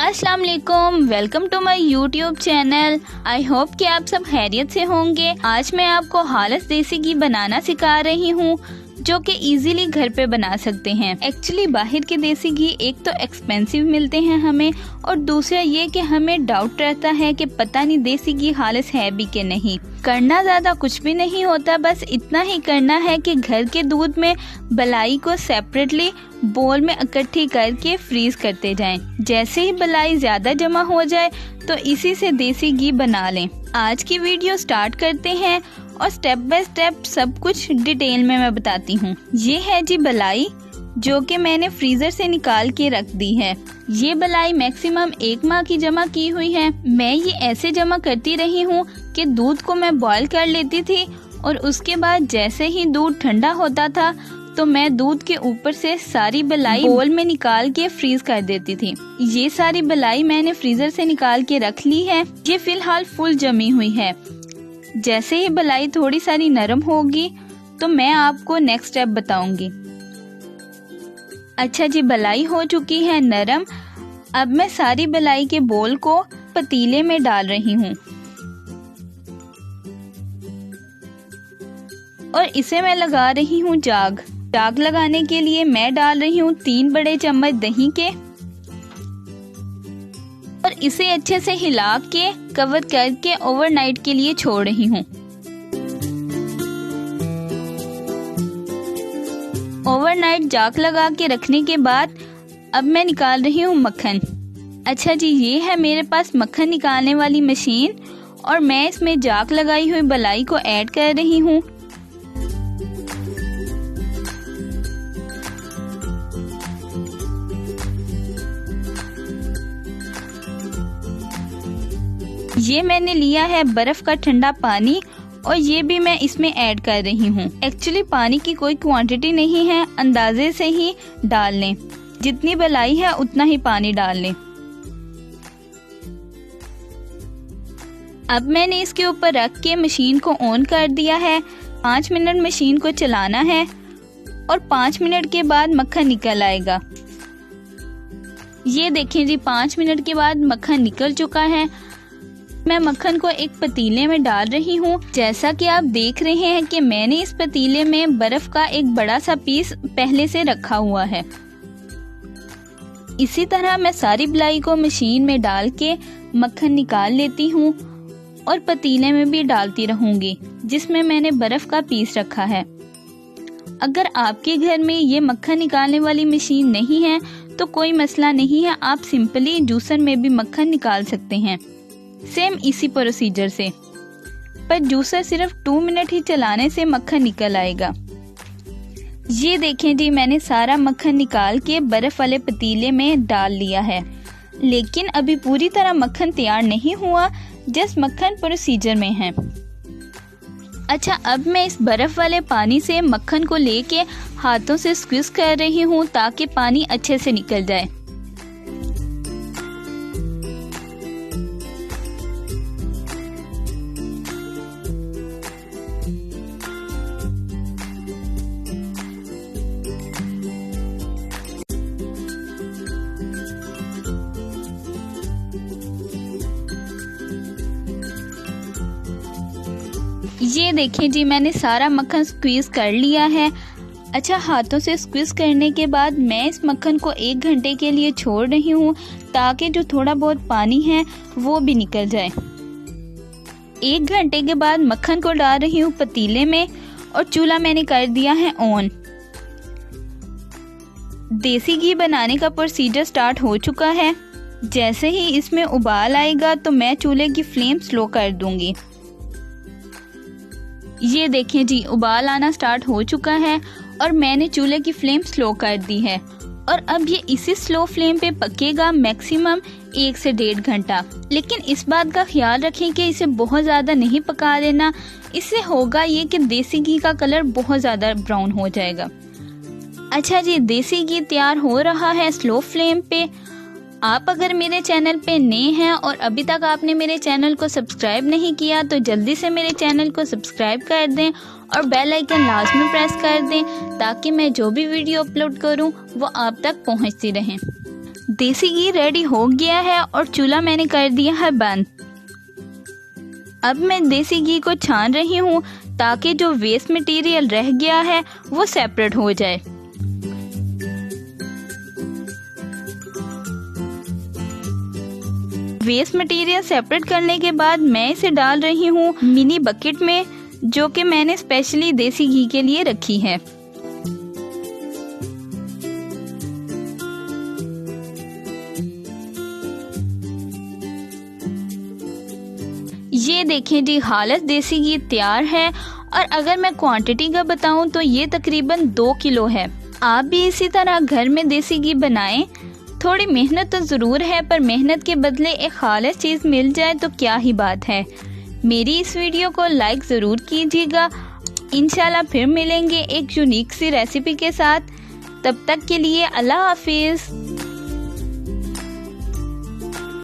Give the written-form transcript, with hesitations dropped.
अस्सलाम वालेकुम, welcome to my YouTube channel. I hope कि आप सब खैरियत से होंगे। आज मैं आपको खालिस देसी घी बनाना सिखा रही हूँ जो कि इजीली घर पे बना सकते हैं। एक्चुअली बाहर के देसी घी एक तो एक्सपेंसिव मिलते हैं हमें, और दूसरा ये कि हमें डाउट रहता है कि पता नहीं देसी घी खालिस है भी कि नहीं। करना ज़्यादा कुछ भी नहीं होता, बस इतना ही करना है कि घर के दूध में बलाई को सेपरेटली बोल में इकट्ठी करके फ्रीज करते जाएं। जैसे ही बलाई ज़्यादा जमा हो जाए तो इसी से देसी घी बना लें। आज की वीडियो स्टार्ट करते हैं और स्टेप बाय स्टेप सब कुछ डिटेल में मैं बताती हूँ। ये है जी बलाई जो कि मैंने फ्रीजर से निकाल के रख दी है। ये बलाई मैक्सिमम 1 माह की जमा की हुई है। मैं ये ऐसे जमा करती रही हूँ कि दूध को मैं बॉईल कर लेती थी और उसके बाद जैसे ही दूध ठंडा होता था तो मैं दूध के ऊपर से सारी बलाई बोल में निकाल के फ्रीज कर देती थी। ये सारी बलाई मैंने फ्रीजर से निकाल के रख ली है। ये फिलहाल फुल जमी हुई है। जैसे ही बलाई थोड़ी सारी नरम होगी तो मैं आपको नेक्स्ट स्टेप बताऊंगी। अच्छा जी, बलाई हो चुकी है नरम। अब मैं सारी बलाई के बोल को पतीले में डाल रही हूँ और इसे मैं लगा रही हूँ जाग लगाने के लिए मैं डाल रही हूँ 3 बड़े चम्मच दही के, और इसे अच्छे से हिला के कवर करके ओवरनाइट के लिए छोड़ रही हूँ। ओवरनाइट जाग लगा के रखने के बाद अब मैं निकाल रही हूँ मक्खन। अच्छा जी, ये है मेरे पास मक्खन निकालने वाली मशीन और मैं इसमें जाग लगाई हुई बलाई को ऐड कर रही हूँ। ये मैंने लिया है बर्फ का ठंडा पानी और ये भी मैं इसमें ऐड कर रही हूँ। एक्चुअली पानी की कोई क्वांटिटी नहीं है, अंदाजे से ही डाल लें। जितनी बलाई है उतना ही पानी डाल लें। अब मैंने इसके ऊपर रख के मशीन को ऑन कर दिया है। 5 मिनट मशीन को चलाना है और 5 मिनट के बाद मक्खन निकल आएगा। ये देखें जी, 5 मिनट के बाद मक्खन निकल चुका है। मैं मक्खन को एक पतीले में डाल रही हूँ। जैसा कि आप देख रहे हैं कि मैंने इस पतीले में बर्फ का एक बड़ा सा पीस पहले से रखा हुआ है। इसी तरह मैं सारी बलाई को मशीन में डाल के मक्खन निकाल लेती हूँ और पतीले में भी डालती रहूंगी जिसमें मैंने बर्फ का पीस रखा है। अगर आपके घर में ये मक्खन निकालने वाली मशीन नहीं है तो कोई मसला नहीं है, आप सिंपली जूसर में भी मक्खन निकाल सकते हैं, सेम इसी प्रोसीजर से। पर जूसर सिर्फ 2 मिनट ही चलाने से मक्खन निकल आएगा। ये देखें जी, मैंने सारा मक्खन निकाल के बर्फ वाले पतीले में डाल लिया है, लेकिन अभी पूरी तरह मक्खन तैयार नहीं हुआ, जस्ट मक्खन प्रोसीजर में है। अच्छा, अब मैं इस बर्फ वाले पानी से मक्खन को लेके हाथों से स्क्वीज कर रही हूँ ताकि पानी अच्छे से निकल जाए। ये देखिए जी, मैंने सारा मक्खन स्क्वीज कर लिया है। अच्छा, हाथों से स्क्वीज करने के बाद मैं इस मक्खन को 1 घंटे के लिए छोड़ रही हूँ ताकि जो थोड़ा बहुत पानी है वो भी निकल जाए। 1 घंटे के बाद मक्खन को डाल रही हूँ पतीले में और चूल्हा मैंने कर दिया है ऑन। देसी घी बनाने का प्रोसीजर स्टार्ट हो चुका है। जैसे ही इसमें उबाल आएगा तो मैं चूल्हे की फ्लेम स्लो कर दूंगी। ये देखें जी, उबाल आना स्टार्ट हो चुका है और मैंने चूल्हे की फ्लेम स्लो कर दी है और अब ये इसी स्लो फ्लेम पे पकेगा मैक्सिमम 1 से 1.5 घंटा। लेकिन इस बात का ख्याल रखें कि इसे बहुत ज़्यादा नहीं पका देना, इससे होगा ये कि देसी घी का कलर बहुत ज़्यादा ब्राउन हो जाएगा। अच्छा जी, देसी घी तैयार हो रहा है स्लो फ्लेम पे। आप अगर मेरे चैनल पे नए हैं और अभी तक आपने मेरे चैनल को सब्सक्राइब नहीं किया तो जल्दी से मेरे चैनल को सब्सक्राइब कर दें और बेल आइकन लाजमी प्रेस कर दें ताकि मैं जो भी वीडियो अपलोड करूं वो आप तक पहुंचती रहें। देसी घी रेडी हो गया है और चूल्हा मैंने कर दिया है बंद। अब मैं देसी घी को छान रही हूँ ताकि जो वेस्ट मटेरियल रह गया है वो सेपरेट हो जाए। वेस्ट मटेरियल सेपरेट करने के बाद मैं इसे डाल रही हूँ मिनी बकेट में, जो कि मैंने स्पेशली देसी घी के लिए रखी है। ये देखें जी, खालिस देसी घी तैयार है। और अगर मैं क्वांटिटी का बताऊं तो ये तकरीबन 2 किलो है। आप भी इसी तरह घर में देसी घी बनाएं। थोड़ी मेहनत तो ज़रूर है, पर मेहनत के बदले एक खालिस चीज़ मिल जाए तो क्या ही बात है। मेरी इस वीडियो को लाइक ज़रूर कीजिएगा। इंशाल्लाह फिर मिलेंगे एक यूनिक सी रेसिपी के साथ। तब तक के लिए अल्लाह हाफिज़।